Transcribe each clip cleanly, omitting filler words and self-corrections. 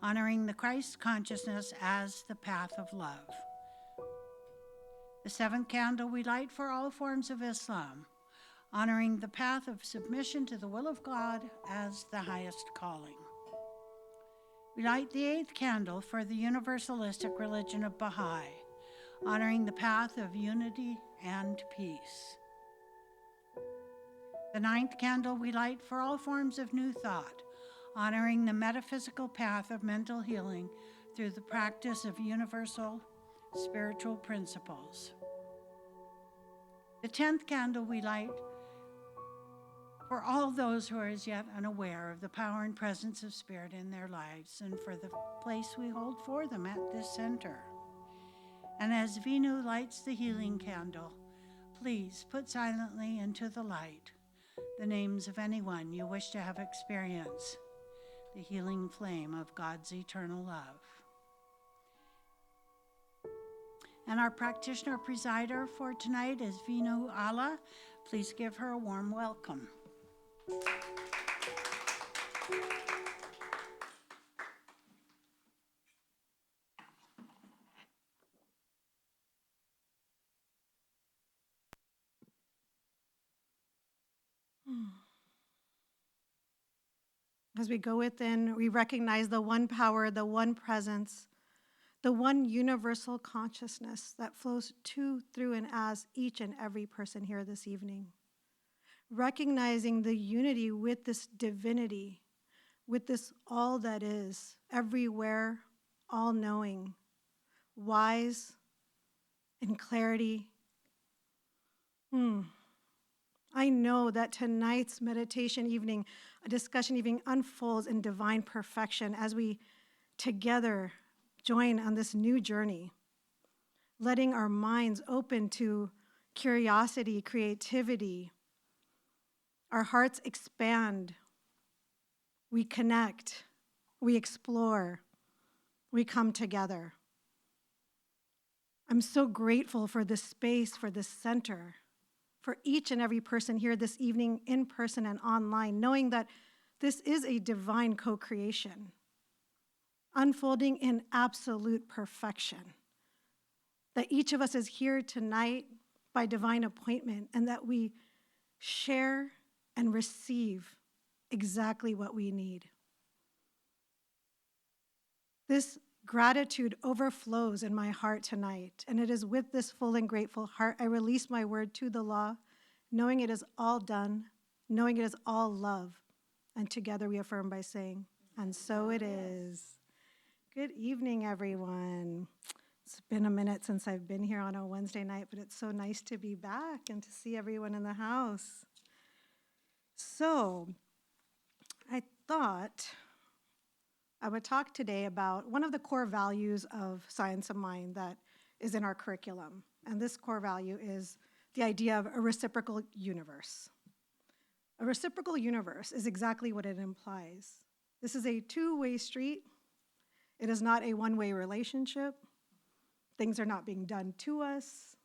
honoring the Christ consciousness as the path of love. The seventh candle we light for all forms of Islam, honoring the path of submission to the will of God as the highest calling. We light the eighth candle for the universalistic religion of Baha'i, honoring the path of unity and peace. The ninth candle we light for all forms of New Thought, honoring the metaphysical path of mental healing through the practice of universal spiritual principles. The 10th candle we light for all those who are as yet unaware of the power and presence of Spirit in their lives and for the place we hold for them at this center. And as Vinu lights the healing candle, please put silently into the light the names of anyone you wish to have experience the healing flame of God's eternal love. And our practitioner presider for tonight is Vinu Allah. Please give her a warm welcome. As we go within, we recognize the one power, the one presence, the one universal consciousness that flows to, through, and as each and every person here this evening. Recognizing the unity with this divinity, with this all that is, everywhere, all-knowing, wise, in clarity. I know that tonight's meditation evening, a discussion evening, unfolds in divine perfection as we together join on this new journey, letting our minds open to curiosity, creativity. Our hearts expand. We connect. We explore. We come together. I'm so grateful for this space, for this center, for each and every person here this evening, in person and online, knowing that this is a divine co-creation, unfolding in absolute perfection. That each of us is here tonight by divine appointment, and that we share and receive exactly what we need. This gratitude overflows in my heart tonight, and it is with this full and grateful heart I release my word to the law, knowing it is all done, knowing it is all love, and together we affirm by saying, and so it is. Good evening, everyone. It's been a minute since I've been here on a Wednesday night, but it's so nice to be back and to see everyone in the house. So, I thought I would talk today about one of the core values of Science of Mind that is in our curriculum. And this core value is the idea of a reciprocal universe. A reciprocal universe is exactly what it implies. This is a two-way street. It is not a one-way relationship. Things are not being done to us.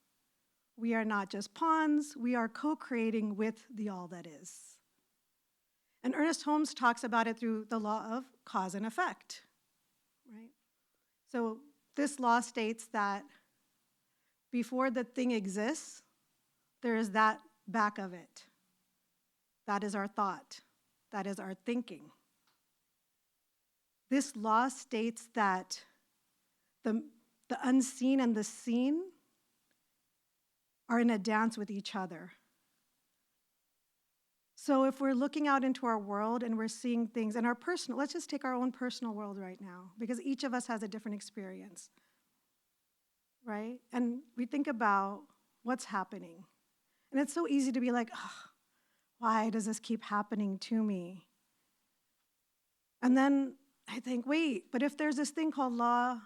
We are not just pawns. We are co-creating with the all that is. And Ernest Holmes talks about it through the law of cause and effect, right? So this law states that before the thing exists, there is that back of it. That is our thought. That is our thinking. This law states that the unseen and the seen are in a dance with each other. So if we're looking out into our world and we're seeing things in our personal, let's just take our own personal world right now, because each of us has a different experience, right? And we think about what's happening. And it's so easy to be like, oh, why does this keep happening to me? And then I think, wait, but if there's this thing called law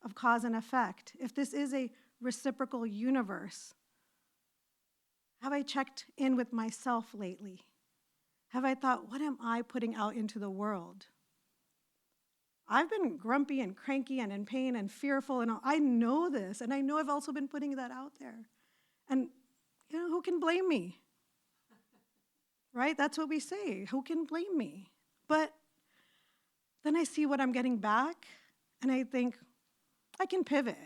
of cause and effect, if this is a reciprocal universe, have I checked in with myself lately? Have I thought, what am I putting out into the world? I've been grumpy and cranky and in pain and fearful, and I know this, and I know I've also been putting that out there. And, who can blame me? Right? That's what we say. Who can blame me? But then I see what I'm getting back, and I think, I can pivot.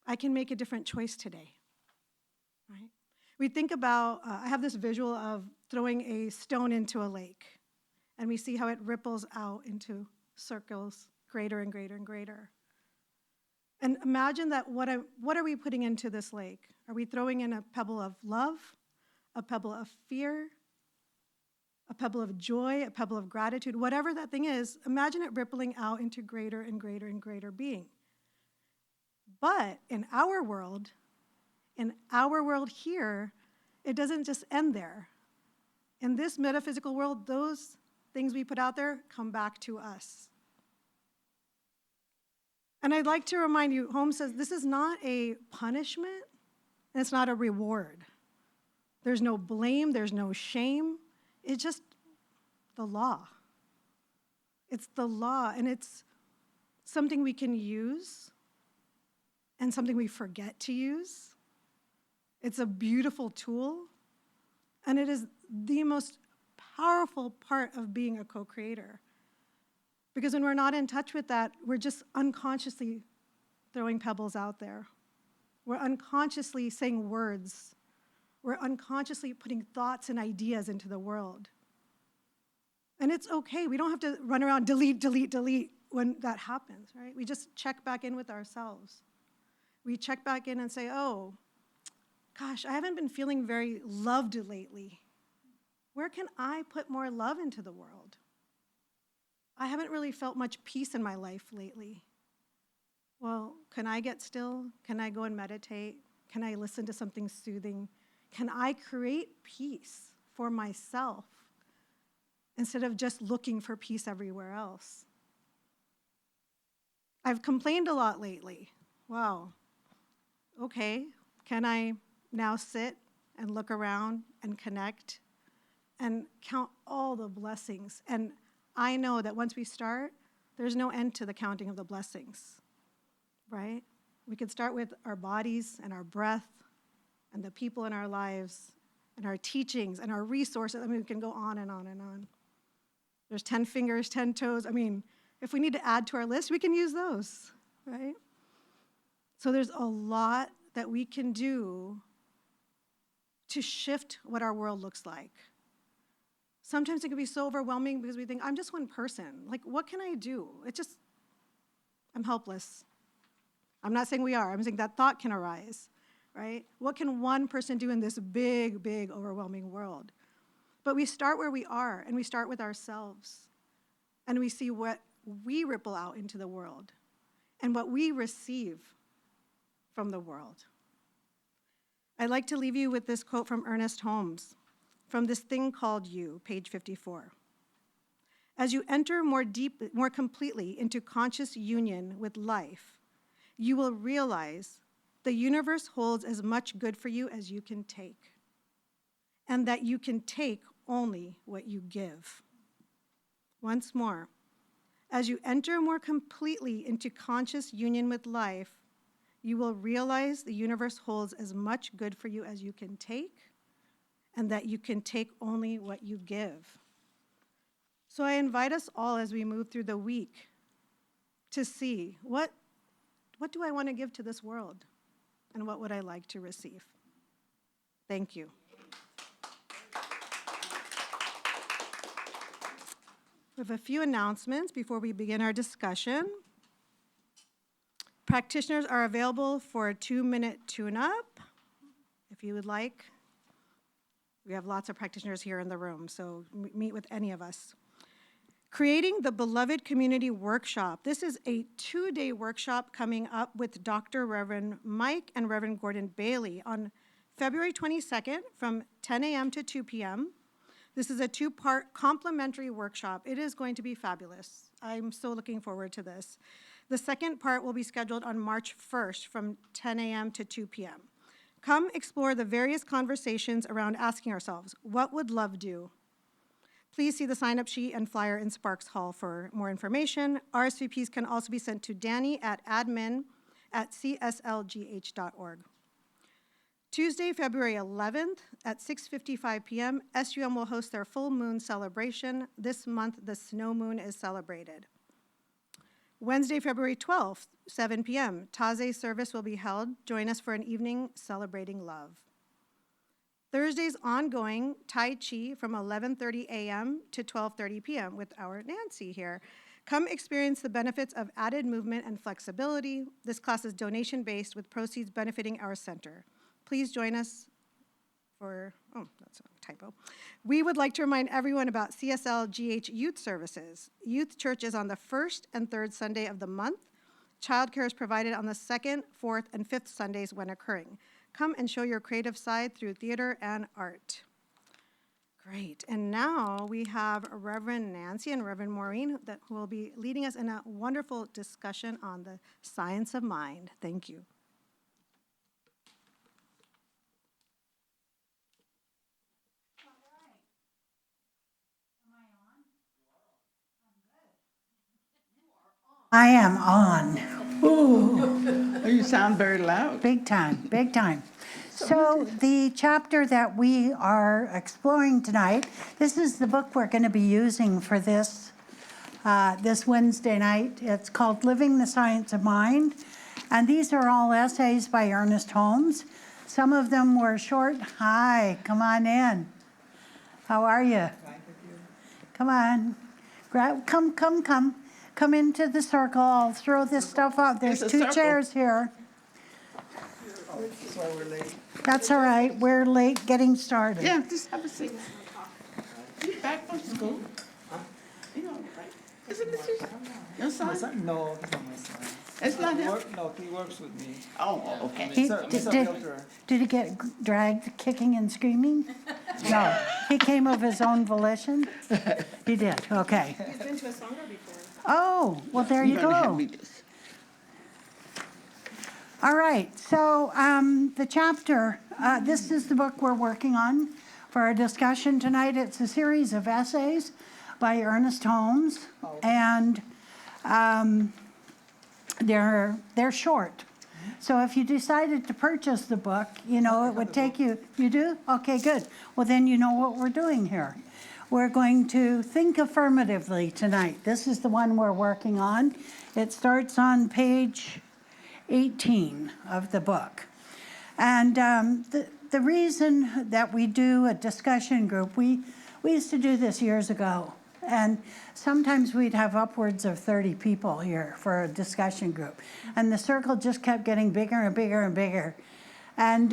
I can make a different choice today, right? We think about, I have this visual of throwing a stone into a lake, and we see how it ripples out into circles, greater and greater and greater. And imagine that what are we putting into this lake? Are we throwing in a pebble of love, a pebble of fear, a pebble of joy, a pebble of gratitude? Whatever that thing is, imagine it rippling out into greater and greater and greater being. But in our world here, it doesn't just end there. In this metaphysical world, those things we put out there come back to us. And I'd like to remind you, Holmes says this is not a punishment, and it's not a reward. There's no blame, there's no shame. It's just the law. It's the law, and it's something we can use and something we forget to use. It's a beautiful tool, and it is the most powerful part of being a co-creator. Because when we're not in touch with that, we're just unconsciously throwing pebbles out there. We're unconsciously saying words. We're unconsciously putting thoughts and ideas into the world. And it's okay. We don't have to run around, delete, delete, delete when that happens, right? We just check back in with ourselves. We check back in and say, oh, gosh, I haven't been feeling very loved lately. Where can I put more love into the world? I haven't really felt much peace in my life lately. Well, can I get still? Can I go and meditate? Can I listen to something soothing? Can I create peace for myself instead of just looking for peace everywhere else? I've complained a lot lately. Wow. Okay, can I now sit and look around and connect and count all the blessings? And I know that once we start, there's no end to the counting of the blessings, right? We could start with our bodies and our breath and the people in our lives and our teachings and our resources. I mean, we can go on and on and on. There's 10 fingers, 10 toes. I mean, if we need to add to our list, we can use those, right? So there's a lot that we can do to shift what our world looks like. Sometimes it can be so overwhelming because we think, I'm just one person. Like, what can I do? I'm helpless. I'm not saying we are. I'm saying that thought can arise, right? What can one person do in this big, big, overwhelming world? But we start where we are, and we start with ourselves. And we see what we ripple out into the world and what we receive from the world. I'd like to leave you with this quote from Ernest Holmes, from This Thing Called You, page 54. As you enter more completely into conscious union with life, you will realize the universe holds as much good for you as you can take, and that you can take only what you give. Once more, as you enter more completely into conscious union with life, you will realize the universe holds as much good for you as you can take, and that you can take only what you give. So I invite us all as we move through the week to see what do I want to give to this world, and what would I like to receive? Thank you. We have a few announcements before we begin our discussion. Practitioners are available for a 2-minute tune-up, if you would like. We have lots of practitioners here in the room, so meet with any of us. Creating the Beloved Community Workshop. This is a 2-day workshop coming up with Dr. Reverend Mike and Reverend Gordon Bailey on February 22nd from 10 a.m. to 2 p.m. This is a 2-part complimentary workshop. It is going to be fabulous. I'm so looking forward to this. The second part will be scheduled on March 1st from 10 a.m. to 2 p.m. Come explore the various conversations around asking ourselves, what would love do? Please see the sign-up sheet and flyer in Sparks Hall for more information. RSVPs can also be sent to Danny at admin@cslgh.org. Tuesday, February 11th at 6:55 p.m., SUM will host their full moon celebration. This month, the snow moon is celebrated. Wednesday, February 12th, 7 p.m., Taze service will be held. Join us for an evening celebrating love. Thursday's ongoing Tai Chi from 11:30 a.m. to 12:30 p.m. with our Nancy here. Come experience the benefits of added movement and flexibility. This class is donation-based with proceeds benefiting our center. Please join us for, oh, that's a typo. We would like to remind everyone about CSL GH Youth Services. Youth Church is on the first and third Sunday of the month. Childcare is provided on the second, fourth, and fifth Sundays when occurring. Come and show your creative side through theater and art. Great. And now we have Reverend Nancy and Reverend Maureen who will be leading us in a wonderful discussion on the science of mind. Thank you. I am on. Ooh, you sound very loud. Big time, big time. So the chapter that we are exploring tonight, this is the book we're going to be using for this Wednesday night. It's called Living the Science of Mind. And these are all essays by Ernest Holmes. Some of them were short. Hi, come on in. How are you? Come on. Come. Come into the circle. I'll throw this stuff out. There's two chairs here. That's why we're late. That's all right. We're late getting started. Yeah, just have a seat. You back from school? You know, right? Isn't this your son? No, it's not my son. It's not him? No, he works with me. Oh, okay. Did he get dragged kicking and screaming? No. He came of his own volition? He did. Okay. He's been to a sauna before. Oh, well, there you You're gonna hand go. me this. All right, so the chapter, this is the book we're working on for our discussion tonight. It's a series of essays by Ernest Holmes, and they're short. So if you decided to purchase the book, you know, it would take you, you do? Okay, good. Well, then you know what we're doing here. We're going to think affirmatively tonight. This is the one we're working on. It starts on page 18 of the book. And the reason that we do a discussion group, we used to do this years ago. And sometimes we'd have upwards of 30 people here for a discussion group. And the circle just kept getting bigger and bigger and bigger. And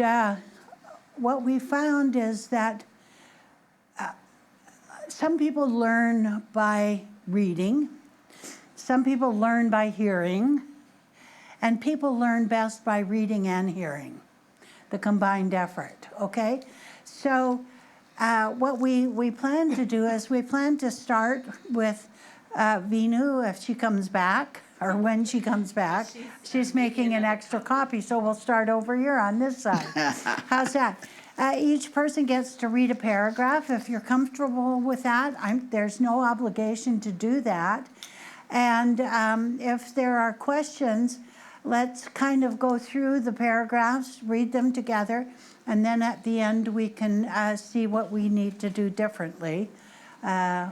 what we found is that some people learn by reading, some people learn by hearing, and people learn best by reading and hearing, the combined effort, okay? So what we plan to do is we plan to start with Vinu if she comes back, or when she comes back. She's making an extra copy, so we'll start over here on this side. How's that? Each person gets to read a paragraph. If you're comfortable with that, there's no obligation to do that. And if there are questions, let's kind of go through the paragraphs, read them together, and then at the end we can see what we need to do differently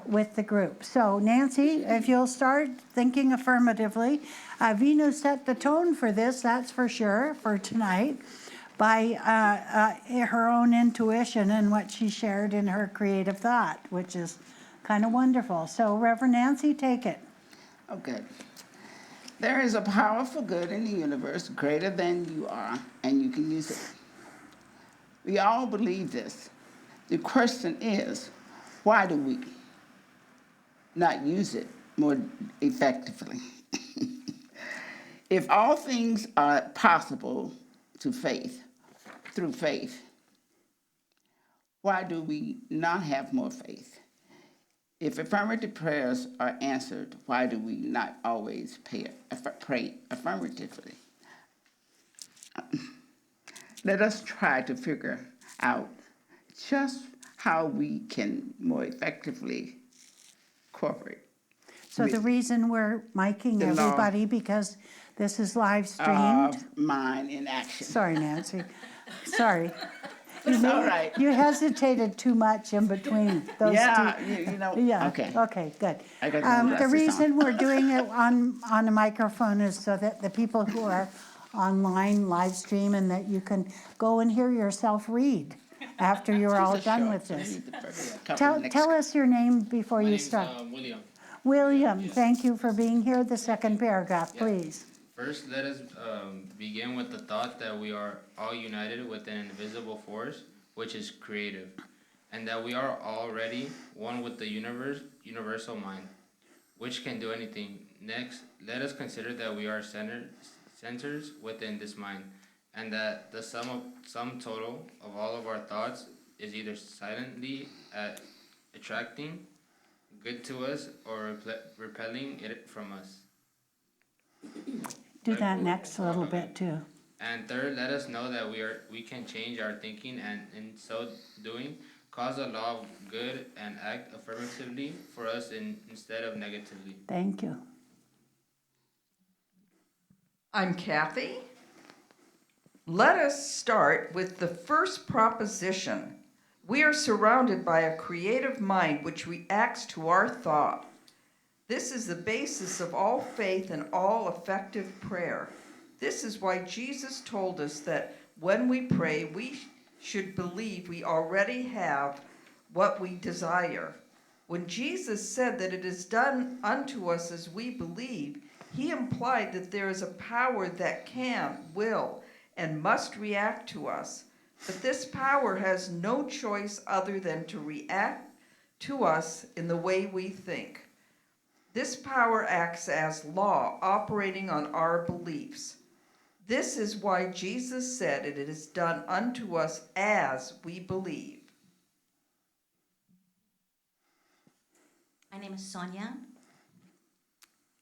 with the group. So Nancy, if you'll start thinking affirmatively. Vinu set the tone for this, that's for sure, for tonight, by her own intuition and what she shared in her creative thought, which is kind of wonderful. So Reverend Nancy, take it. Okay. There is a powerful good in the universe greater than you are, and you can use it. We all believe this. The question is, why do we not use it more effectively? If all things are possible through faith, why do we not have more faith? If affirmative prayers are answered, why do we not always pray affirmatively? Let us try to figure out just how we can more effectively cooperate. So the reason we're miking The law everybody, because this is live streamed. Of mind in action. Sorry, Nancy. Sorry. It's all right. You hesitated too much in between those Yeah, two. you know, Yeah, okay. okay, good. I got my The glasses reason on. we're doing it on a microphone is so that the people who are online live stream and that you can go and hear yourself read after you're all These are done short, with so you this. need the first couple Tell, next- tell us your name before My you name's start. William. William, thank you for being here. The second paragraph, Yeah. please. First, let us begin with the thought that we are all united with an invisible force, which is creative, and that we are already one with the universal mind, which can do anything. Next, let us consider that we are centers within this mind, and that the sum total of all of our thoughts is either silently attracting good to us or repelling it from us. Do that next a little bit too. And third, let us know that we can change our thinking and in so doing cause the law of good and act affirmatively for us instead of negatively. Thank you. I'm Kathy. Let us start with the first proposition. We are surrounded by a creative mind which reacts to our thought. This is the basis of all faith and all effective prayer. This is why Jesus told us that when we pray, we should believe we already have what we desire. When Jesus said that it is done unto us as we believe, he implied that there is a power that can, will, and must react to us. But this power has no choice other than to react to us in the way we think. This power acts as law, operating on our beliefs. This is why Jesus said it is done unto us as we believe. My name is Sonia.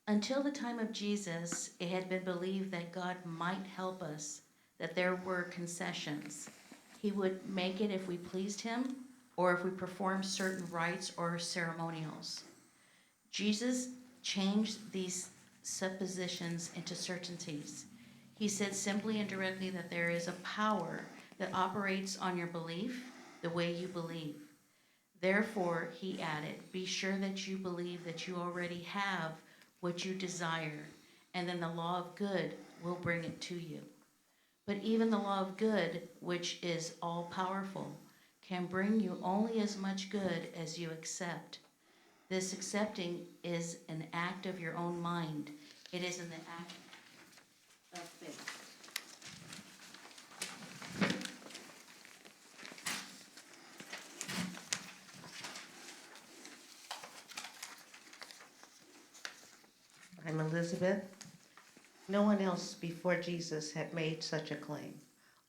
Until the time of Jesus, it had been believed that God might help us, that there were concessions. He would make it if we pleased him or if we performed certain rites or ceremonials. Jesus changed these suppositions into certainties. He said simply and directly that there is a power that operates on your belief the way you believe. Therefore, he added, be sure that you believe that you already have what you desire, and then the law of good will bring it to you. But even the law of good, which is all-powerful, can bring you only as much good as you accept. This accepting is an act of your own mind. It is an act of faith. I'm Elizabeth. No one else before Jesus had made such a claim.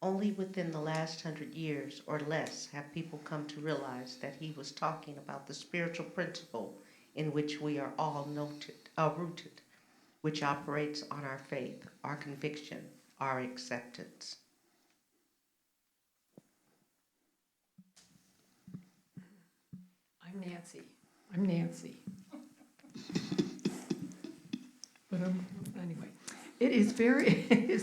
Only within the last 100 years or less have people come to realize that he was talking about the spiritual principle in which we are all rooted, which operates on our faith, our conviction, our acceptance. I'm Nancy. But anyway, it is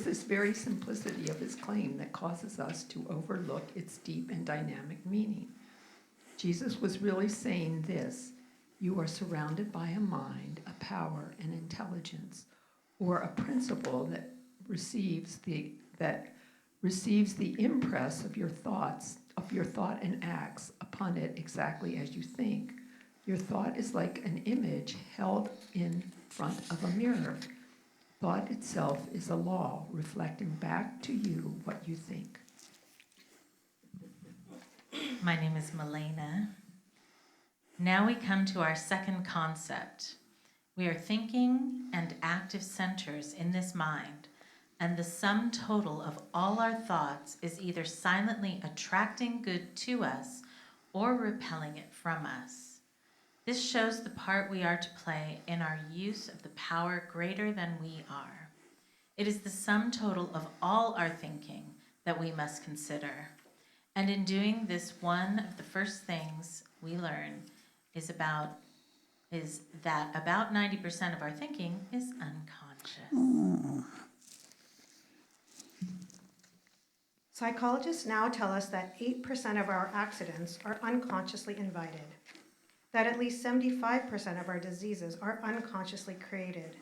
this very simplicity of his claim that causes us to overlook its deep and dynamic meaning. Jesus was really saying this: you are surrounded by a mind, a power, an intelligence, or a principle that receives the impress of your thoughts, of your thought and acts upon it exactly as you think. Your thought is like an image held in front of a mirror. Thought itself is a law reflecting back to you what you think. My name is Milena. Now we come to our second concept. We are thinking and active centers in this mind, and the sum total of all our thoughts is either silently attracting good to us or repelling it from us. This shows the part we are to play in our use of the power greater than we are. It is the sum total of all our thinking that we must consider. And in doing this, one of the first things we learn is that about 90% of our thinking is unconscious. Psychologists now tell us that 8% of our accidents are unconsciously invited, that at least 75% of our diseases are unconsciously created,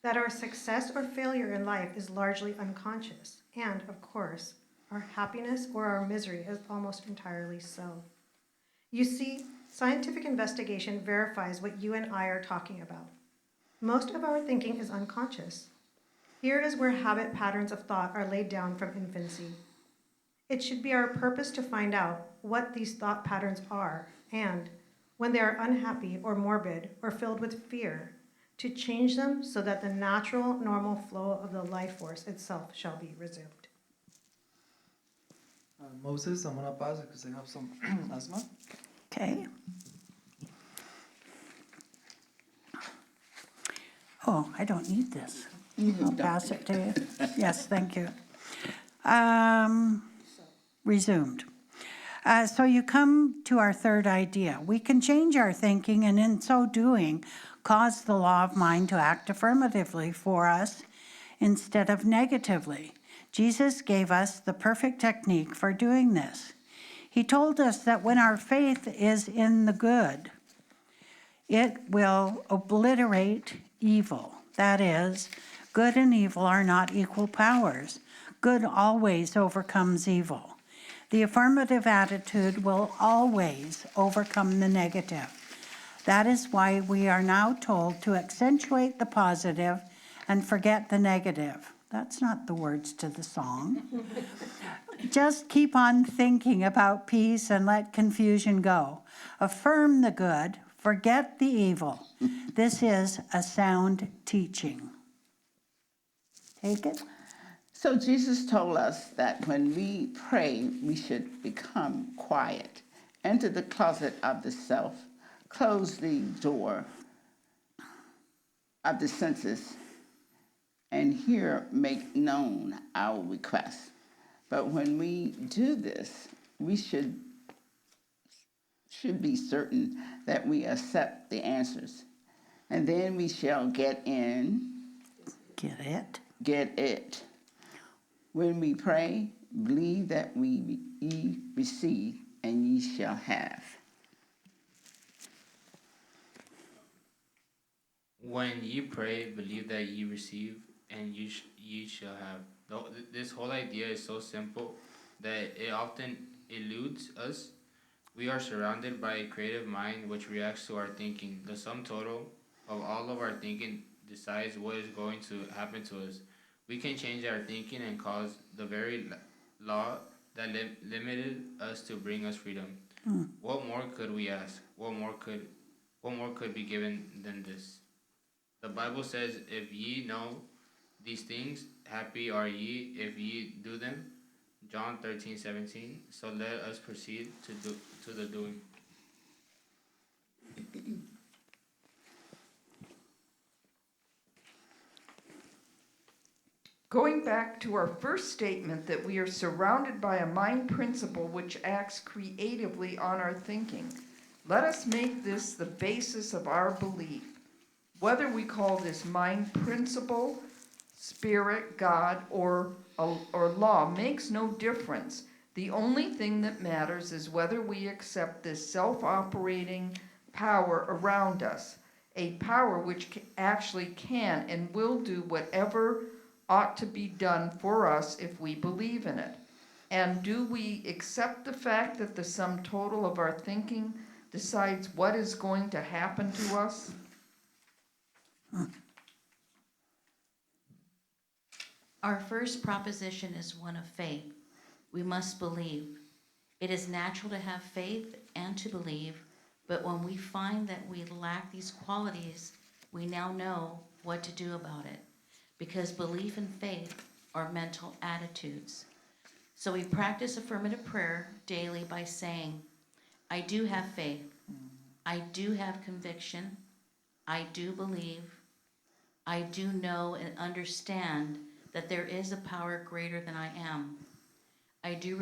that our success or failure in life is largely unconscious, and, of course, our happiness or our misery is almost entirely so. You see, scientific investigation verifies what you and I are talking about. Most of our thinking is unconscious. Here is where habit patterns of thought are laid down from infancy. It should be our purpose to find out what these thought patterns are, and, when they are unhappy or morbid or filled with fear, to change them so that the natural, normal flow of the life force itself shall be resumed. Moses, I'm gonna pause because I have some asthma. Okay. Oh, I don't need this. I'll pass it to you. Yes, thank you. Resumed. So you come to our third idea. We can change our thinking and in so doing, cause the law of mind to act affirmatively for us instead of negatively. Jesus gave us the perfect technique for doing this. He told us that when our faith is in the good, it will obliterate evil. That is, good and evil are not equal powers. Good always overcomes evil. The affirmative attitude will always overcome the negative. That is why we are now told to accentuate the positive and forget the negative. That's not the words to the song. Just keep on thinking about peace and let confusion go. Affirm the good, forget the evil. This is a sound teaching. Take it. So Jesus told us that when we pray, we should become quiet, enter the closet of the self, close the door of the senses, and here make known our requests. But when we do this, we should be certain that we accept the answers. And then we shall get it. When we pray, believe that ye receive, and ye shall have. When ye pray, believe that ye receive, and ye shall have. This whole idea is so simple that it often eludes us. We are surrounded by a creative mind which reacts to our thinking. The sum total of all of our thinking decides what is going to happen to us. We can change our thinking and cause the very law that limited us to bring us freedom. What more could we ask? What more could be given than this? The Bible says, if ye know these things, happy are ye if ye do them. John 13:17. So let us proceed to the doing. Going back to our first statement that we are surrounded by a mind principle which acts creatively on our thinking, let us make this the basis of our belief. Whether we call this mind principle, spirit, God, or law makes no difference. The only thing that matters is whether we accept this self-operating power around us, a power which actually can and will do whatever ought to be done for us if we believe in it. And do we accept the fact that the sum total of our thinking decides what is going to happen to us? Our first proposition is one of faith. We must believe. It is natural to have faith and to believe, but when we find that we lack these qualities, we now know what to do about it, because belief and faith are mental attitudes. So we practice affirmative prayer daily by saying, I do have faith, I do have conviction, I do believe, I do know and understand that there is a power greater than I am. I do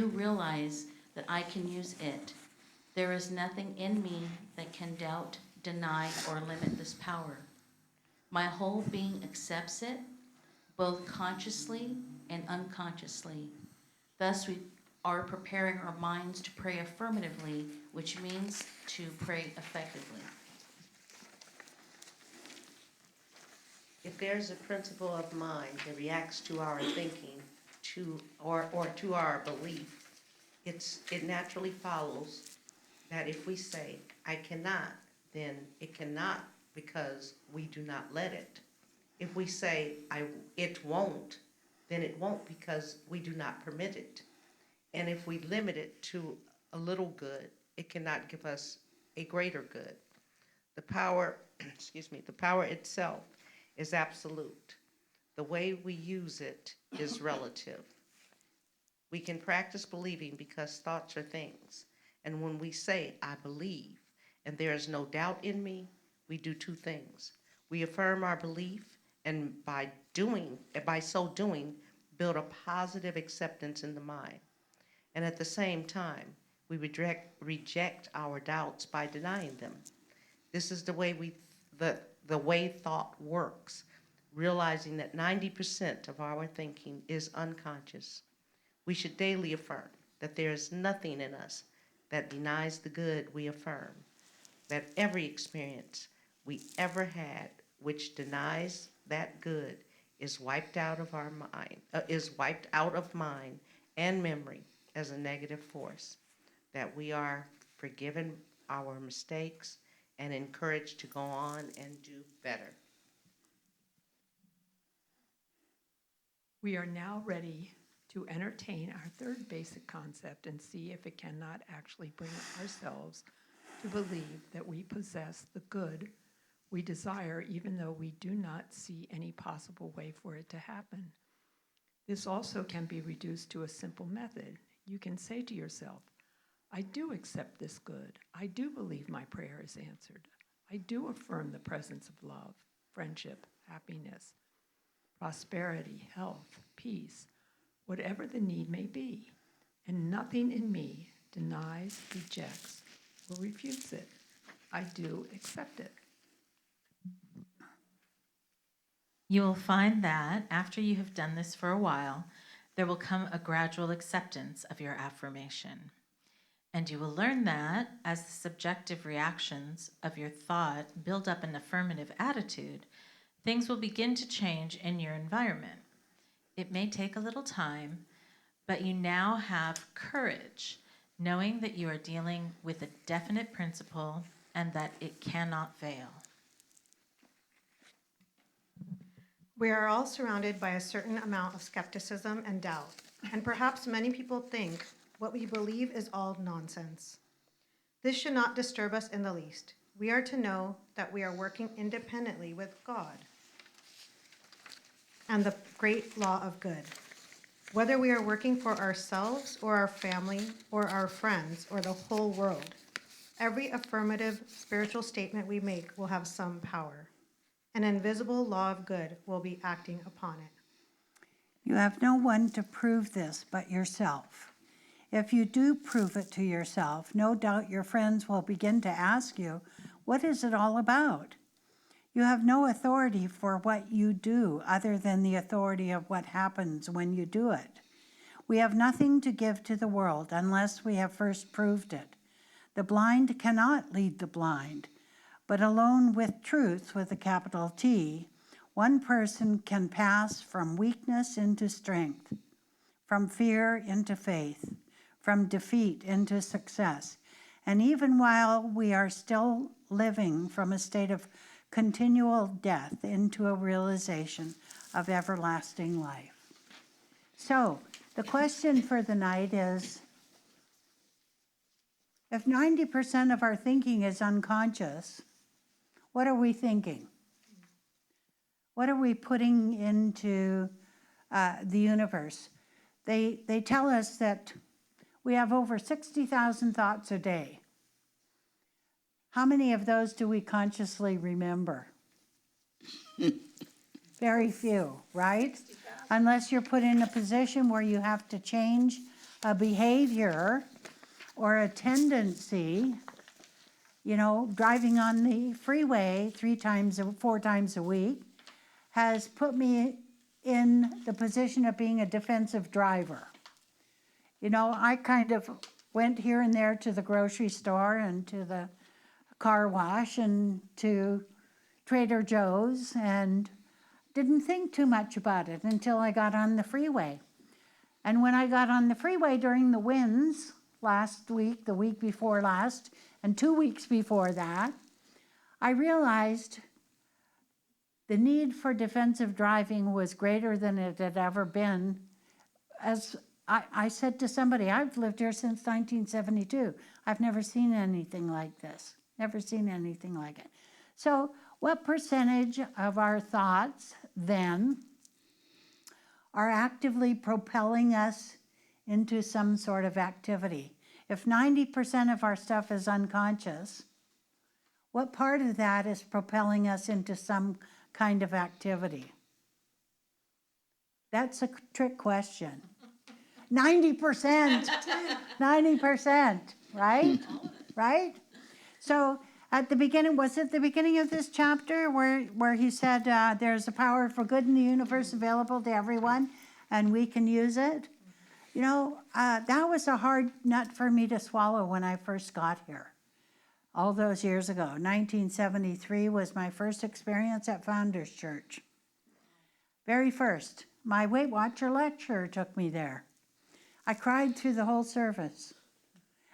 realize that I can use it. There is nothing in me that can doubt, deny, or limit this power. My whole being accepts it, both consciously and unconsciously. Thus, we are preparing our minds to pray affirmatively, which means to pray effectively. If there's a principle of mind that reacts to our thinking, or to our belief, it naturally follows that if we say, I cannot, then it cannot because we do not let it. If we say, it won't, then it won't because we do not permit it. And if we limit it to a little good, it cannot give us a greater good. The power, the power itself is absolute. The way we use it is relative. We can practice believing because thoughts are things. And when we say, I believe, and there is no doubt in me, we do two things. We affirm our belief, and by so doing, build a positive acceptance in the mind. And at the same time, we reject our doubts by denying them. This is the way the way thought works, realizing that 90% of our thinking is unconscious. We should daily affirm that there is nothing in us that denies the good we affirm, that every experience we ever had which denies that good is wiped out of mind and memory as a negative force, that we are forgiven our mistakes and encouraged to go on and do better. We are now ready to entertain our third basic concept and see if it cannot actually bring ourselves to believe that we possess the good we desire, even though we do not see any possible way for it to happen. This also can be reduced to a simple method. You can say to yourself, I do accept this good. I do believe my prayer is answered. I do affirm the presence of love, friendship, happiness, prosperity, health, peace, whatever the need may be. And nothing in me denies, rejects, or refutes it. I do accept it. You will find that after you have done this for a while, there will come a gradual acceptance of your affirmation. And you will learn that as the subjective reactions of your thought build up an affirmative attitude, things will begin to change in your environment. It may take a little time, but you now have courage, knowing that you are dealing with a definite principle and that it cannot fail. We are all surrounded by a certain amount of skepticism and doubt, and perhaps many people think what we believe is all nonsense. This should not disturb us in the least. We are to know that we are working independently with God and the great law of good. Whether we are working for ourselves or our family or our friends or the whole world, every affirmative spiritual statement we make will have some power. An invisible law of good will be acting upon it. You have no one to prove this but yourself. If you do prove it to yourself, no doubt your friends will begin to ask you, what is it all about? You have no authority for what you do other than the authority of what happens when you do it. We have nothing to give to the world unless we have first proved it. The blind cannot lead the blind, but alone with truth, with a capital T, one person can pass from weakness into strength, from fear into faith, from defeat into success, and even while we are still living from a state of continual death into a realization of everlasting life. So, the question for the night is, if 90% of our thinking is unconscious, what are we thinking? What are we putting into the universe? They tell us that we have over 60,000 thoughts a day. How many of those do we consciously remember? Very few, right? Unless you're put in a position where you have to change a behavior or a tendency. You know, driving on the freeway 4 times a week has put me in the position of being a defensive driver. You know, I kind of went here and there to the grocery store and to the car wash and to Trader Joe's and didn't think too much about it until I got on the freeway. And when I got on the freeway during the winds last week, the week before last, and 2 weeks before that, I realized the need for defensive driving was greater than it had ever been. As I said to somebody, I've lived here since 1972. I've never seen anything like this, never seen anything like it. So what percentage of our thoughts then are actively propelling us into some sort of activity? If 90% of our stuff is unconscious, what part of that is propelling us into some kind of activity? That's a trick question. 90%, 90%, right? Right? So at the beginning, was it the beginning of this chapter where he said there's a power for good in the universe available to everyone and we can use it? You know, that was a hard nut for me to swallow when I first got here. All those years ago. 1973 was my first experience at Founders Church. Very first. My Weight Watcher lecturer took me there. I cried through the whole service.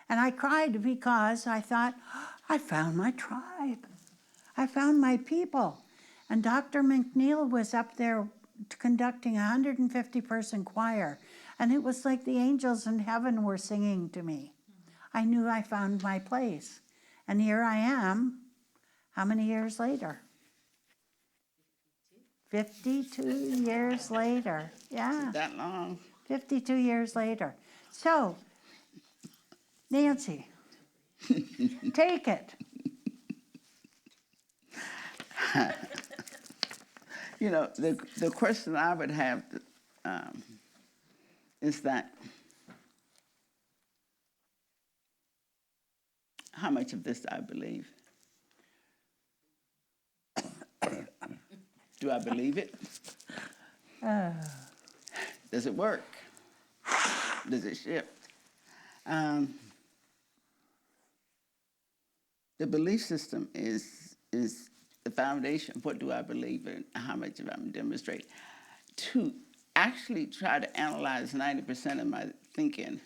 And I cried because I thought, oh, I found my tribe. I found my people. And Dr. McNeil was up there conducting a 150-person choir. And it was like the angels in heaven were singing to me. I knew I found my place. And here I am, how many years later? 52 years later. Yeah. That long? 52 years later. So, Nancy, take it. You know, the question I would have is that how much of this I believe? Do I believe it? Does it work? Does it shift? The belief system is the foundation. What do I believe in? How much of it I'm demonstrating? To actually try to analyze 90% of my thinking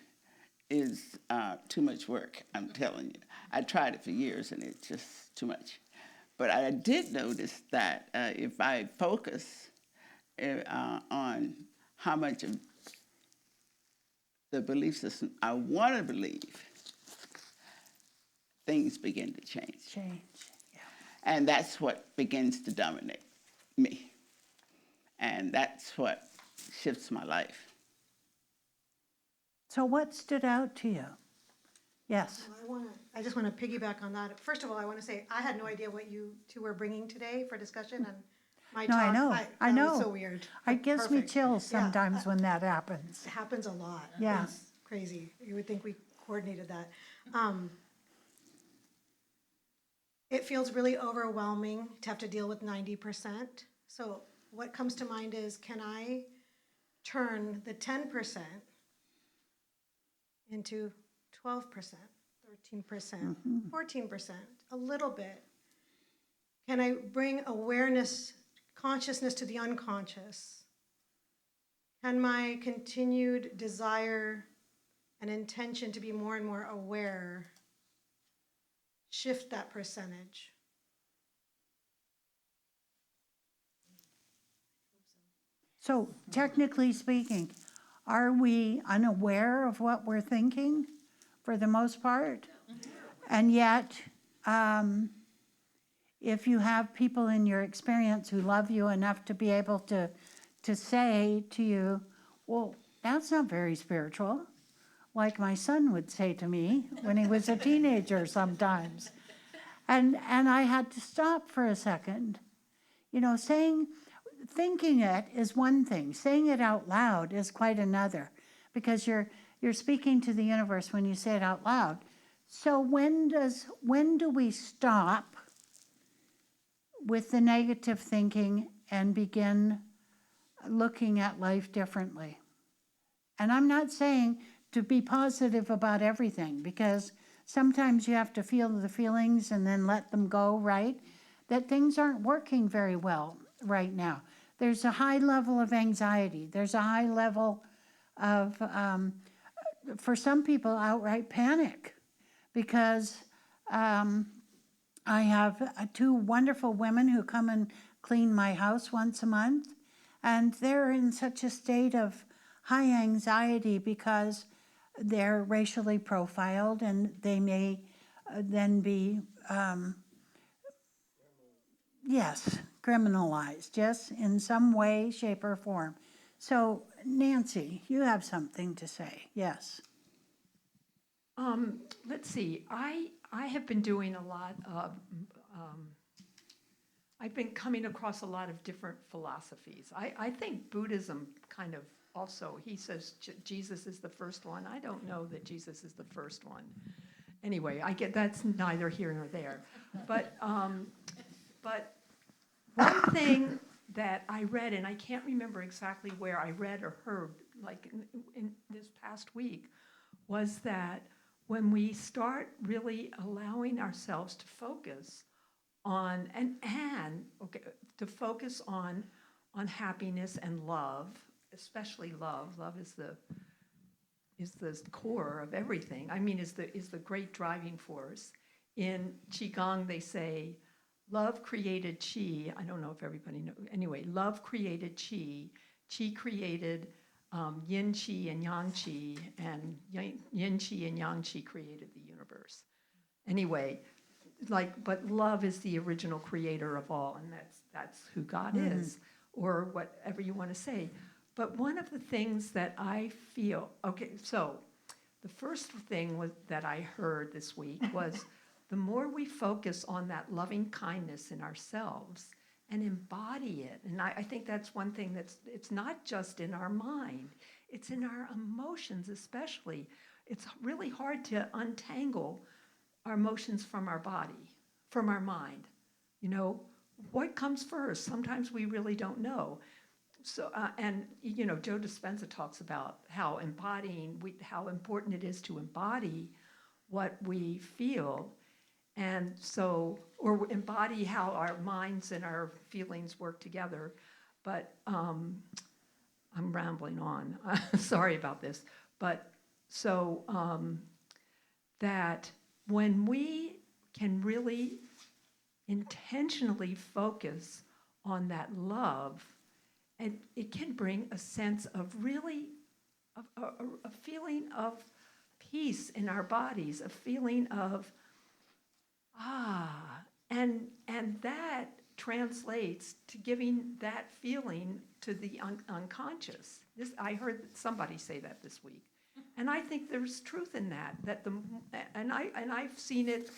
is too much work, I'm telling you. I tried it for years and it's just too much. But I did notice that if I focus on how much of the belief system I want to believe, things begin to change. Change, yeah. And that's what begins to dominate me. And that's what shifts my life. So what stood out to you? Yes. Well, I just want to piggyback on that. First of all, I want to say I had no idea what you two were bringing today for discussion, and my No, talk. I know. I know. Was so weird. It gives me Perfect. chills Yeah, sometimes when that happens. it happens a lot. Yeah. It's crazy. You would think we coordinated that. It feels really overwhelming to have to deal with 90%. So what comes to mind is, can I turn the 10% into 12%, 13%, 14%, a little bit? Can I bring awareness, consciousness to the unconscious? Can my continued desire and intention to be more and more aware shift that percentage? So technically speaking, are we unaware of what we're thinking for the most part? And yet, if you have people in your experience who love you enough to be able to say to you, well, that's not very spiritual, like my son would say to me when he was a teenager sometimes. And I had to stop for a second. You know, thinking it is one thing. Saying it out loud is quite another, because you're speaking to the universe when you say it out loud. So when do we stop with the negative thinking and begin looking at life differently. And I'm not saying to be positive about everything, because sometimes you have to feel the feelings and then let them go, right? That things aren't working very well right now. There's a high level of anxiety. There's a high level of, for some people, outright panic, because I have two wonderful women who come and clean my house once a month, and they're in such a state of high anxiety because they're racially profiled and they may then be, yes, criminalized, yes, in some way, shape, or form. So, Nancy, you have something to say, yes. Let's see, I have been doing a lot of, I've been coming across a lot of different philosophies. I think Buddhism kind of also, he says Jesus is the first one. I don't know that Jesus is the first one. Anyway, I get that's neither here nor there. But one thing that I read, and I can't remember exactly where I read or heard, like in this past week, was that when we start really allowing ourselves to focus on to focus on happiness and love, especially love. Love is the core of everything. I mean, is the great driving force. In Qigong, they say, love created Qi. I don't know if everybody knows. Anyway, love created Qi. Qi created Yin Qi and Yang Qi, and Yin Qi and Yang Qi created the universe. Anyway, but love is the original creator of all, and that's who God is, or whatever you want to say. But one of the things that I feel, okay, so the first thing that I heard this week was the more we focus on that loving kindness in ourselves and embody it, and I think that's one thing it's not just in our mind, it's in our emotions especially. It's really hard to untangle our emotions from our body, from our mind. You know, what comes first? Sometimes we really don't know. So, and you know, Joe Dispenza talks about how how important it is to embody what we feel, and so, or embody how our minds and our feelings work together. But I'm rambling on. Sorry about this. But so that when we can really intentionally focus on that love, and it can bring a sense of really, a feeling of peace in our bodies, a feeling of, and that translates to giving that feeling to the unconscious. I heard somebody say that this week. And I think there's truth in that and I've seen it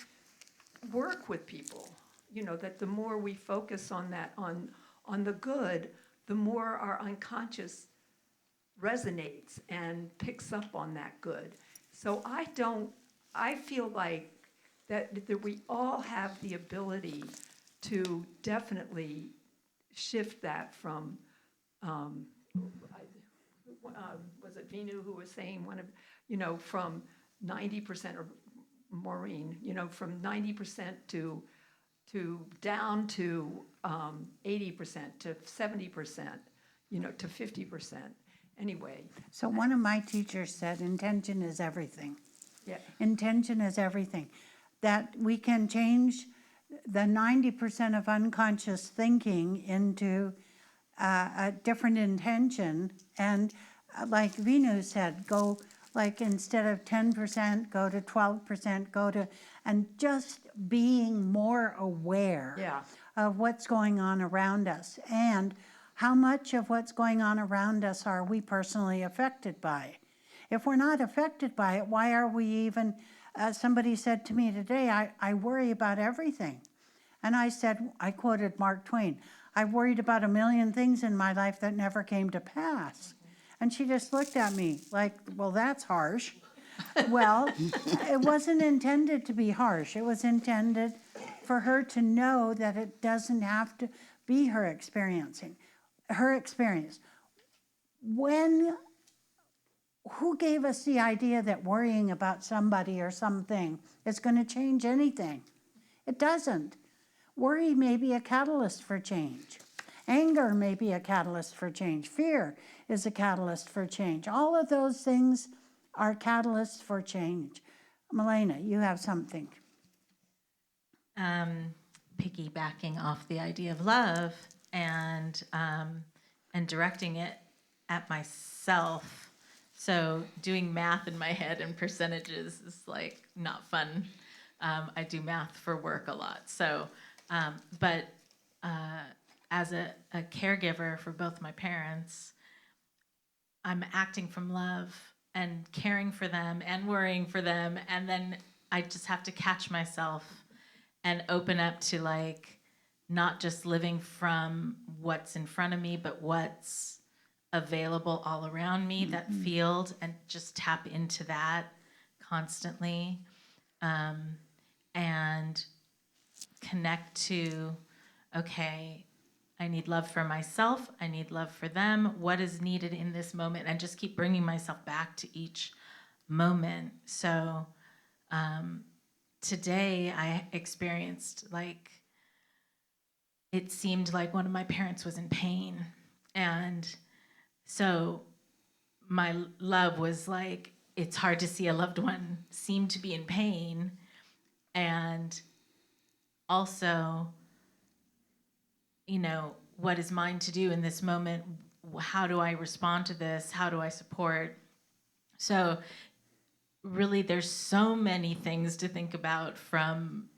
work with people, you know, that the more we focus on that, on the good, the more our unconscious resonates and picks up on that good. So I feel like that we all have the ability to definitely shift that from, was it Vinu who was saying from 90%, or Maureen, from 90% to down to 80%, to 70%, to 50%. Anyway. So one of my teachers said, intention is everything. Yeah. Intention is everything. That we can change the 90% of unconscious thinking into a different intention, and like Vinu said, go like instead of 10%, go to 12%, and just being more aware of what's going on around us, and how much of what's going on around us are we personally affected by. If we're not affected by it, why are we even, somebody said to me today, I worry about everything. And I said, I quoted Mark Twain, I worried about a million things in my life that never came to pass. And she just looked at me like, well, that's harsh. Well, it wasn't intended to be harsh. It was intended for her to know that it doesn't have to be her experience. who gave us the idea that worrying about somebody or something is going to change anything? It doesn't. Worry may be a catalyst for change. Anger may be a catalyst for change. Fear is a catalyst for change. All of those things are catalysts for change. Milena, you have something. Piggybacking off the idea of love and directing it at myself. So doing math in my head and percentages is like not fun. I do math for work a lot. So, but as a caregiver for both my parents, I'm acting from love and caring for them and worrying for them. And then I just have to catch myself and open up to like not just living from what's in front of me, but what's available all around me, that field, and just tap into that constantly, and connect to, okay, I need love for myself, I need love for them, what is needed in this moment, and just keep bringing myself back to each moment. So today I experienced like, it seemed like one of my parents was in pain. And so my love was like, it's hard to see a loved one seem to be in pain. And also, you know, what is mine to do in this moment? How do I respond to this? How do I support? So really, there's so many things to think about, from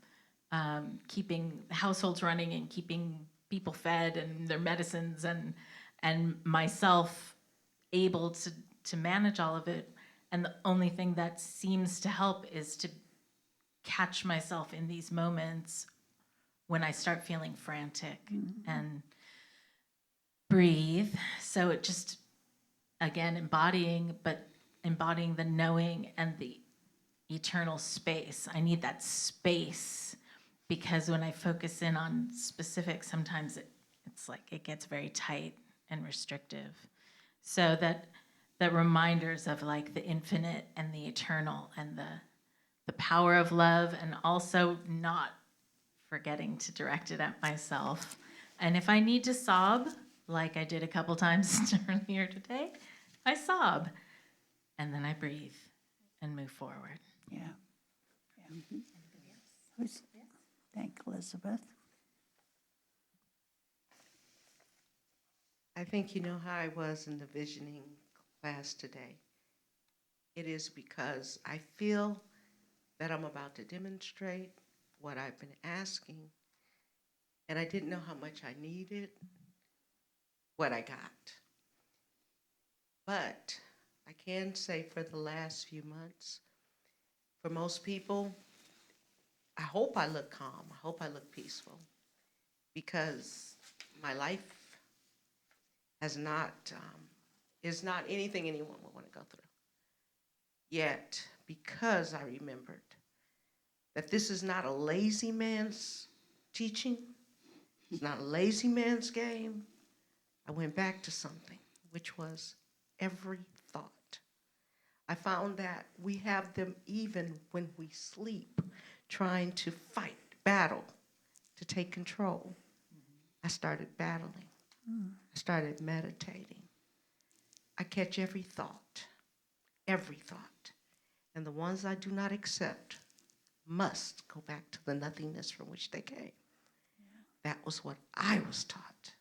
keeping households running and keeping people fed and their medicines, and myself able to manage all of it. And the only thing that seems to help is to catch myself in these moments when I start feeling frantic, and breathe. So it just, again, embodying the knowing and the eternal space. I need that space, because when I focus in on specifics, sometimes it's like it gets very tight and restrictive. So that reminders of like the infinite and the eternal and the power of love, and also not forgetting to direct it at myself. And if I need to sob, like I did a couple times earlier today, I sob, and then I breathe and move forward. Yeah. Who's, thank Elizabeth. I think you know how I was in the visioning class today. It is because I feel that I'm about to demonstrate what I've been asking, and I didn't know how much I needed, what I got. But I can say for the last few months, for most people, I hope I look calm. I hope I look peaceful, because my life is not anything anyone would want to go through. Yet, because I remembered that this is not a lazy man's teaching, it's not a lazy man's game, I went back to something, which was every thought. I found that we have them even when we sleep, trying to fight, battle, to take control. I started battling. I started meditating. I catch every thought. And the ones I do not accept must go back to the nothingness from which they came. That was what I was taught.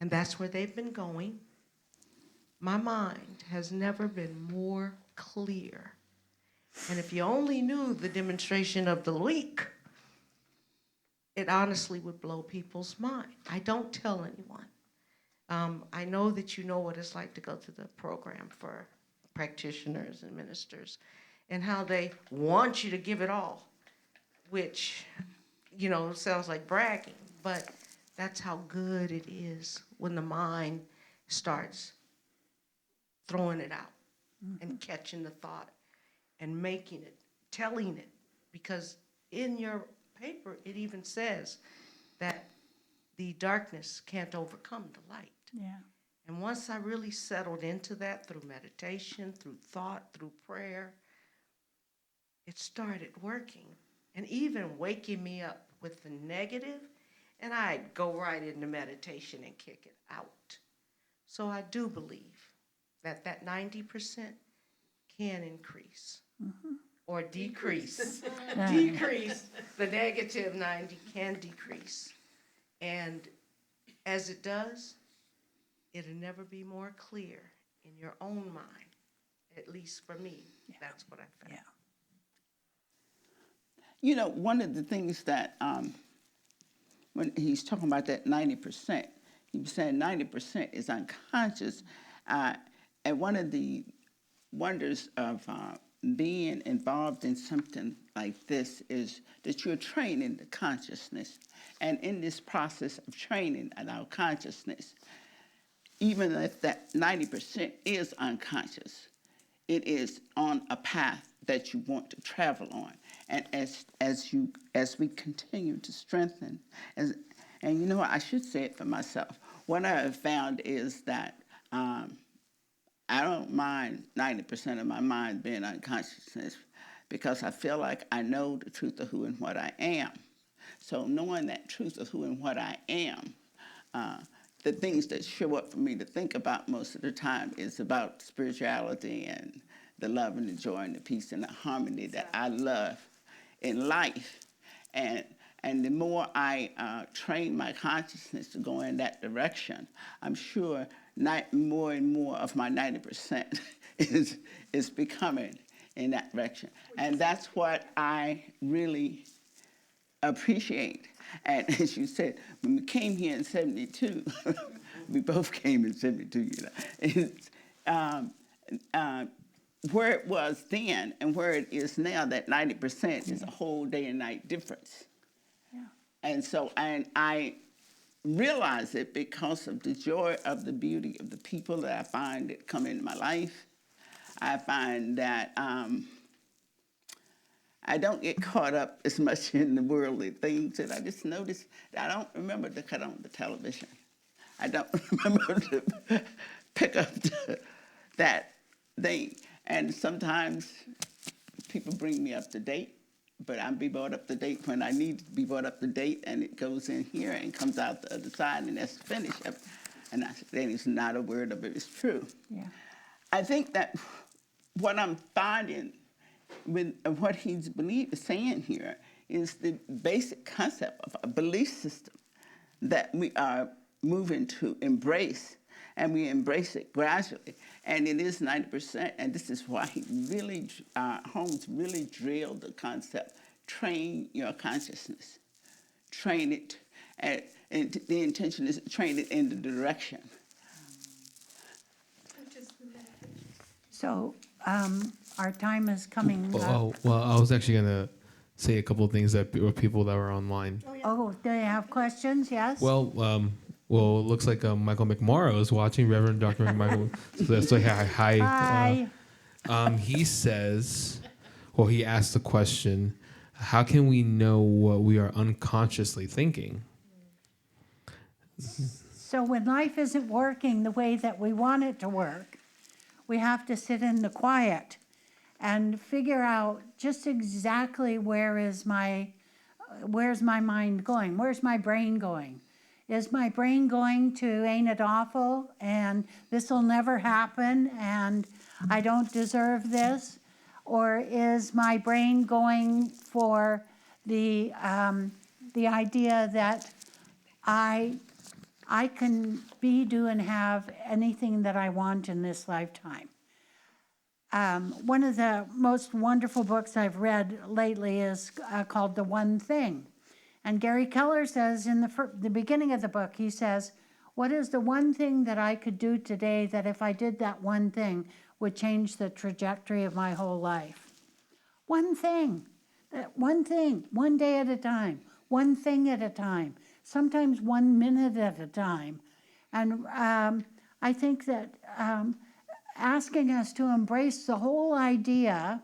And that's where they've been going. My mind has never been more clear. And if you only knew the demonstration of the week, it honestly would blow people's mind. I don't tell anyone. I know that you know what it's like to go to the program for practitioners and ministers, and how they want you to give it all, which, you know, sounds like bragging, but that's how good it is when the mind starts throwing it out and catching the thought and making it, telling it, because in your paper it even says that the darkness can't overcome the light. Yeah. And once I really settled into that through meditation, through thought, through prayer, it started working. And even waking me up with the negative, and I'd go right into meditation and kick it out. So I do believe that that 90% can increase or decrease. Decrease. The negative 90 can decrease. And as it does, it'll never be more clear in your own mind. At least for me, that's what I found. Yeah. You know, one of the things that when he's talking about that 90%, he was saying 90% is unconscious. And one of the wonders of being involved in something like this is that you're training the consciousness. And in this process of training our consciousness, even if that 90% is unconscious, it is on a path that you want to travel on. And as we continue to strengthen, and you know what, I should say it for myself. What I have found is that I don't mind 90% of my mind being unconsciousness because I feel like I know the truth of who and what I am. So knowing that truth of who and what I am, the things that show up for me to think about most of the time is about spirituality and the love and the joy and the peace and the harmony that I love in life. And the more I train my consciousness to go in that direction, I'm sure more and more of my 90% is becoming in that direction. And that's what I really appreciate. And as you said, when we came here in 72, we both came in 72, you know. Where it was then and where it is now, that 90% is a whole day and night difference. Yeah. And so, and I realize it because of the joy of the beauty of the people that I find that come into my life. I find that I don't get caught up as much in the worldly things, and I just notice that I don't remember to cut on the television. I don't remember to pick up that thing. And sometimes people bring me up to date, but I'm be brought up to date when I need to be brought up to date, and it goes in here and comes out the other side, and that's finished. And I said, that is not a word of it, it's true. Yeah. I think that what I'm finding with what he's saying here is the basic concept of a belief system that we are moving to embrace, and we embrace it gradually. And it is 90%, and this is why he really, Holmes really drilled the concept, train your consciousness. Train it, and the intention is to train it in the direction. So our time is coming up. Oh, well, I was actually going to say a couple of things that were people that were online. Oh, do you have questions? Yes? Well, it looks like Michael McMorrow is watching, Reverend Dr. McMorrow. So hi. Hi. He says, he asked the question, how can we know what we are unconsciously thinking? So when life isn't working the way that we want it to work, we have to sit in the quiet and figure out just exactly where's my mind going? Where's my brain going? Is my brain going to ain't it awful and this will never happen and I don't deserve this? Or is my brain going for the idea that I can be, do, and have anything that I want in this lifetime? One of the most wonderful books I've read lately is called The One Thing. And Gary Keller says in the beginning of the book, he says, what is the one thing that I could do today that if I did that one thing would change the trajectory of my whole life? One thing, one day at a time, one thing at a time, sometimes 1 minute at a time. And I think that asking us to embrace the whole idea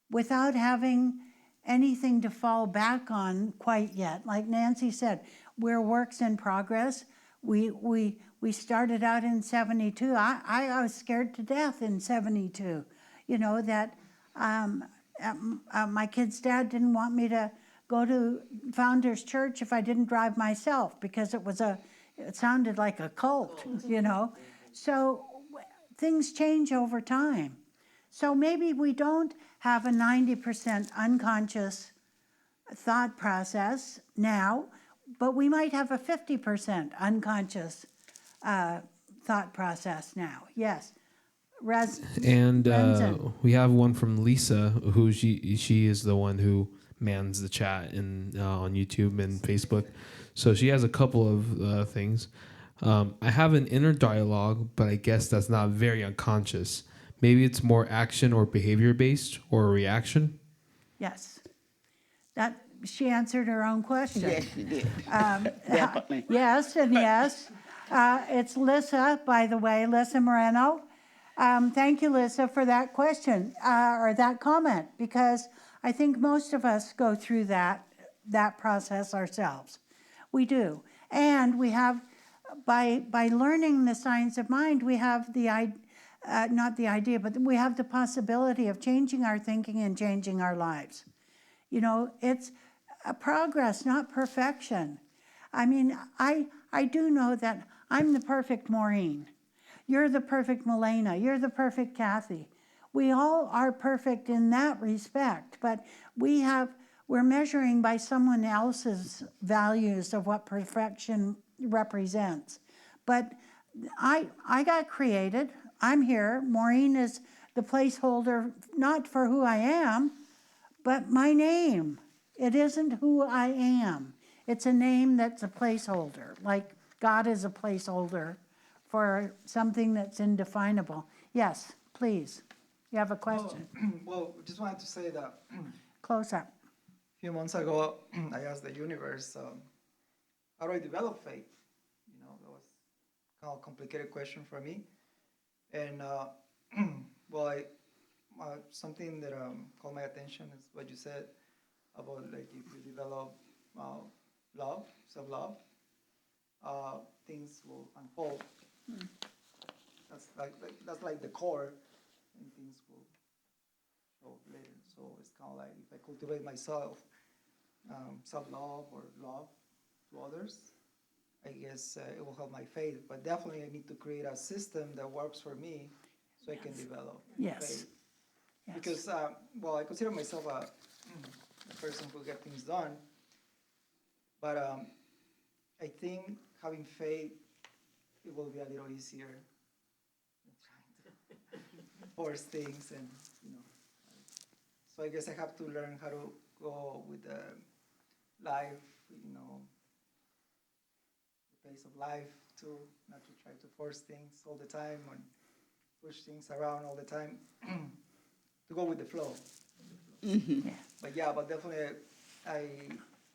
without having anything to fall back on quite yet. Like Nancy said, we're works in progress. We started out in 72. I was scared to death in 72, you know, that my kid's dad didn't want me to go to Founders Church if I didn't drive myself because it sounded like a cult, you know. So things change over time. So maybe we don't have a 90% unconscious thought process now, but we might have a 50% unconscious thought process now. Yes. And Renzen. we have one from Lisa, who she is the one who mans the chat on YouTube and Facebook. So she has a couple of things. I have an inner dialogue, but I guess that's not very unconscious. Maybe it's more action or behavior based or reaction. Yes. That she answered her own question. Yes, you did. Definitely. Yes, and yes. It's Lissa, by the way, Lissa Moreno. Thank you, Lissa, for that question or that comment, because I think most of us go through that process ourselves. We do. And we have, by learning the science of mind, we have not the idea, but we have the possibility of changing our thinking and changing our lives. You know, it's a progress, not perfection. I mean, I do know that I'm the perfect Maureen. You're the perfect Milena. You're the perfect Kathy. We all are perfect in that respect, but we're measuring by someone else's values of what perfection represents. But I got created. I'm here. Maureen is the placeholder, not for who I am, but my name. It isn't who I am. It's a name that's a placeholder, like God is a placeholder for something that's indefinable. Yes, please. You have a question? Well, just wanted to say that Close up. a few months ago, I asked the universe, how do I develop faith? You know, that was kind of a complicated question for me. And well, something that caught my attention is what you said about like if you develop love, self-love, things will unfold. That's like the core, and things will show later. So it's kind of like if I cultivate myself, self-love or love to others, I guess it will help my faith. But definitely, I need to create a system that works for me, so I can develop faith. Yes. Because well, I consider myself a person who gets things done, but I think having faith, it will be a little easier than trying to force things, and you know. So I guess I have to learn how to go with the life, you know, the pace of life too, not to try to force things all the time and push things around all the time, to go with the flow. Yeah. But definitely I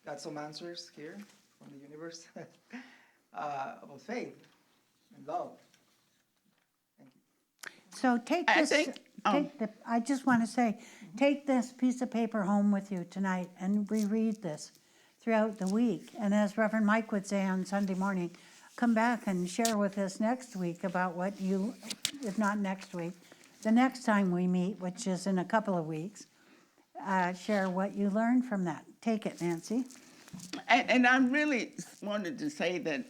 got some answers here from the universe about faith and love. Thank you. So take I this. think, I just want to say, take this piece of paper home with you tonight and reread this throughout the week. And as Reverend Mike would say on Sunday morning, come back and share with us next week about what you, if not next week, the next time we meet, which is in a couple of weeks, share what you learned from that. Take it, Nancy. and I really wanted to say that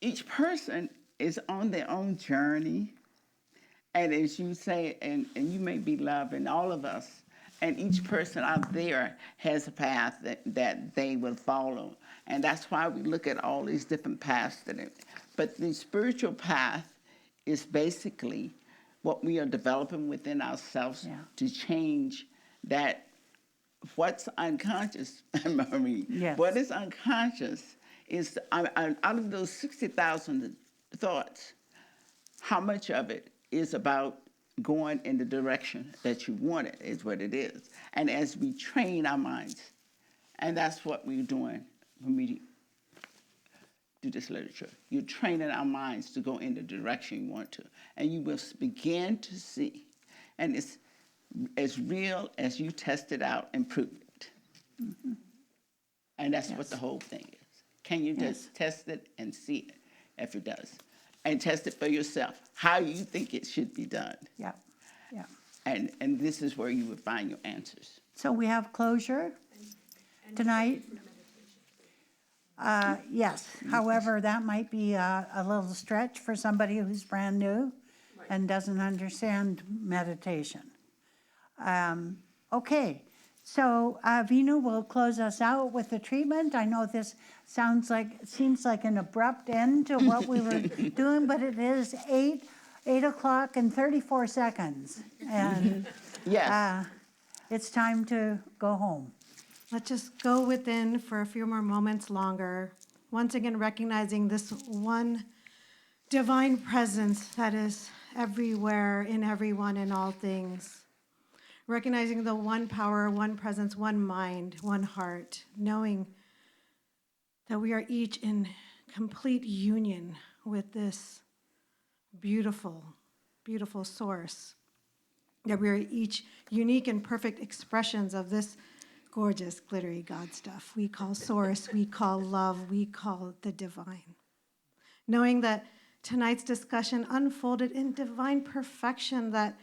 each person is on their own journey. And as you say, and you may be loving all of us, and each person out there has a path that they will follow. And that's why we look at all these different paths. But the spiritual path is basically what we are developing within ourselves to change that. What's unconscious, Maureen? Yes. What is unconscious is out of those 60,000 thoughts, how much of it is about going in the direction that you want it, is what it is. And as we train our minds, and that's what we're doing when we do this literature, you're training our minds to go in the direction you want to. And you will begin to see, and it's as real as you test it out and prove it. Mm-hmm. And that's what the whole thing is. Can you just test it and see it if it does? And test it for yourself, how you think it should be done. Yeah, yeah. And this is where you would find your answers. So we have closure tonight? Yes, however, that might be a little stretch for somebody who's brand new and doesn't understand meditation. Okay, so Vinu will close us out with the treatment. I know this seems like an abrupt end to what we were doing, but it is 8 o'clock and 34 seconds. And Yes. it's time to go home. Let's just go within for a few more moments longer. Once again, recognizing this one divine presence that is everywhere, in everyone, in all things. Recognizing the one power, one presence, one mind, one heart, knowing that we are each in complete union with this beautiful, beautiful source. That we are each unique and perfect expressions of this gorgeous, glittery God stuff we call source, we call love, we call the divine. Knowing that tonight's discussion unfolded in divine perfection, that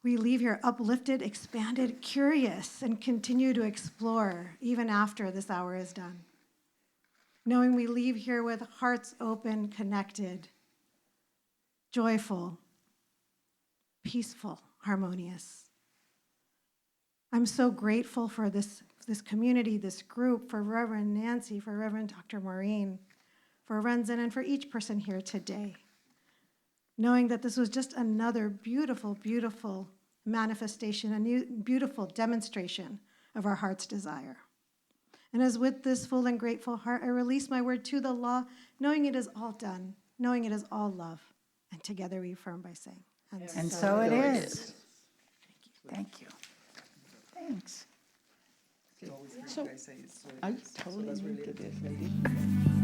we leave here uplifted, expanded, curious, and continue to explore even after this hour is done. Knowing we leave here with hearts open, connected, joyful, peaceful, harmonious. I'm so grateful for this community, this group, for Reverend Nancy, for Reverend Dr. Maureen, for Renzen, and for each person here today. Knowing that this was just another beautiful, beautiful manifestation, a new beautiful demonstration of our heart's desire. And as with this full and grateful heart, I release my word to the law, knowing it is all done, knowing it is all love. And together we affirm by saying, And so it is. Thank you. Thanks. You always hear So, you guys say it's so it I is. So totally that's new really to this, lady.